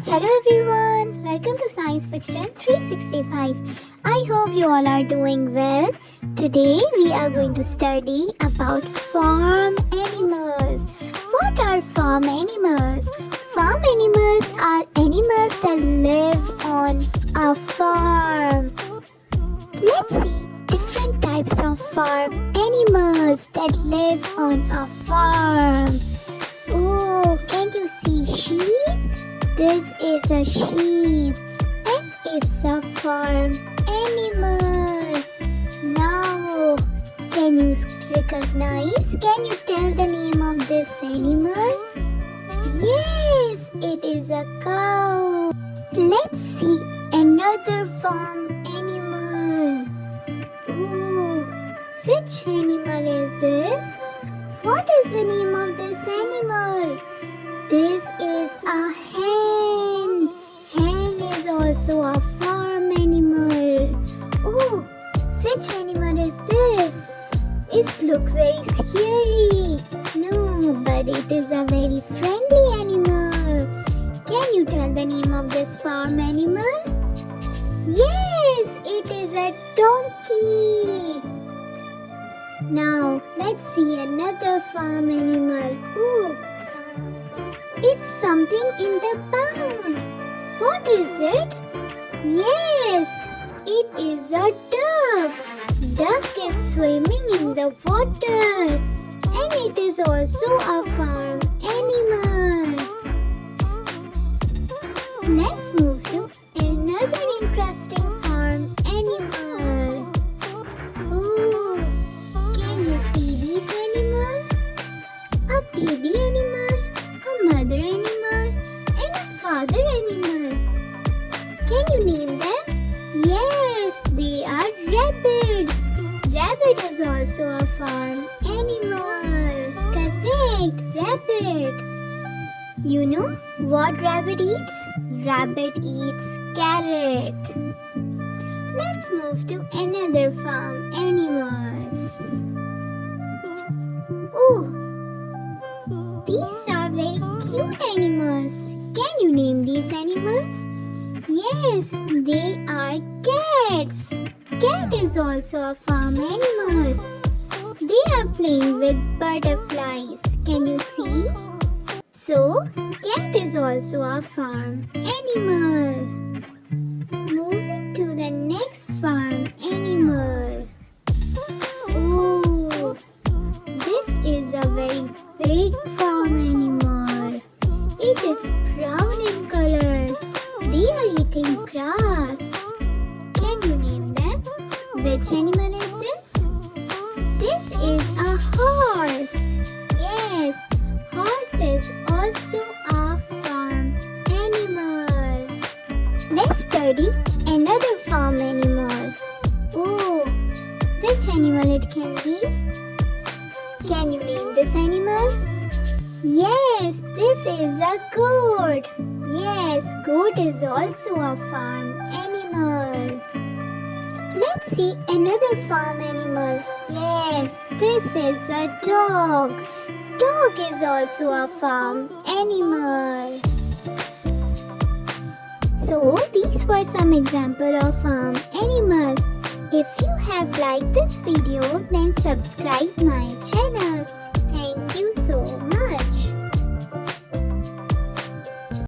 Hello everyone, welcome to Science Fiction 365. I hope you all are doing well. Today we are going to study about farm animals. What are farm animals? Farm animals are animals that live on a farm. Let's see different types of farm animals that live on a farm. Oh, can you see sheep? This is a sheep and it's a farm animal. Now, can you recognize? Can you tell the name of this animal? Yes, it is a cow. Let's see another farm animal. Ooh, which animal is this? What is the name of this animal? This is a hen. Hen is also a farm animal. Oh, which animal is this? It looks very scary. No, but it is a very friendly animal. Can you tell the name of this farm animal? Yes, it is a donkey. Now, let's see another farm animal. Ooh, it's something in the pond. What is it? Yes, it is a duck. Duck is swimming in the water. And it is also a farm animal. Let's move to another interesting farm animal. Oh, can you see these animals? A baby animal, a mother animal, and a father animal. Can you name them? Yes, they are rabbits. Rabbit is also a farm animal. Correct, rabbit. You know what rabbit eats? Rabbit eats carrot. Let's move to another farm animals. Oh, these are very cute animals. Can you name these animals? Yes, they are cats. Cat is also a farm animal. They are playing with butterflies. Can you see? So, cat is also a farm animal. Moving to the next farm animal. Oh, this is a very big farm animal. It is brown in color. They are eating grass. Can you name them? Which animal is this? This is a horse. Yes, horse is also a farm animal. Let's study another farm animal. Oh, which animal it can be? Can you name this animal? Yes, this is a goat. Yes, goat is also a farm animal. Let's see another farm animal. Yes, this is a dog. Dog is also a farm animal. So, these were some examples of farm animals. If you have liked this video, then subscribe my channel. Thank you so much.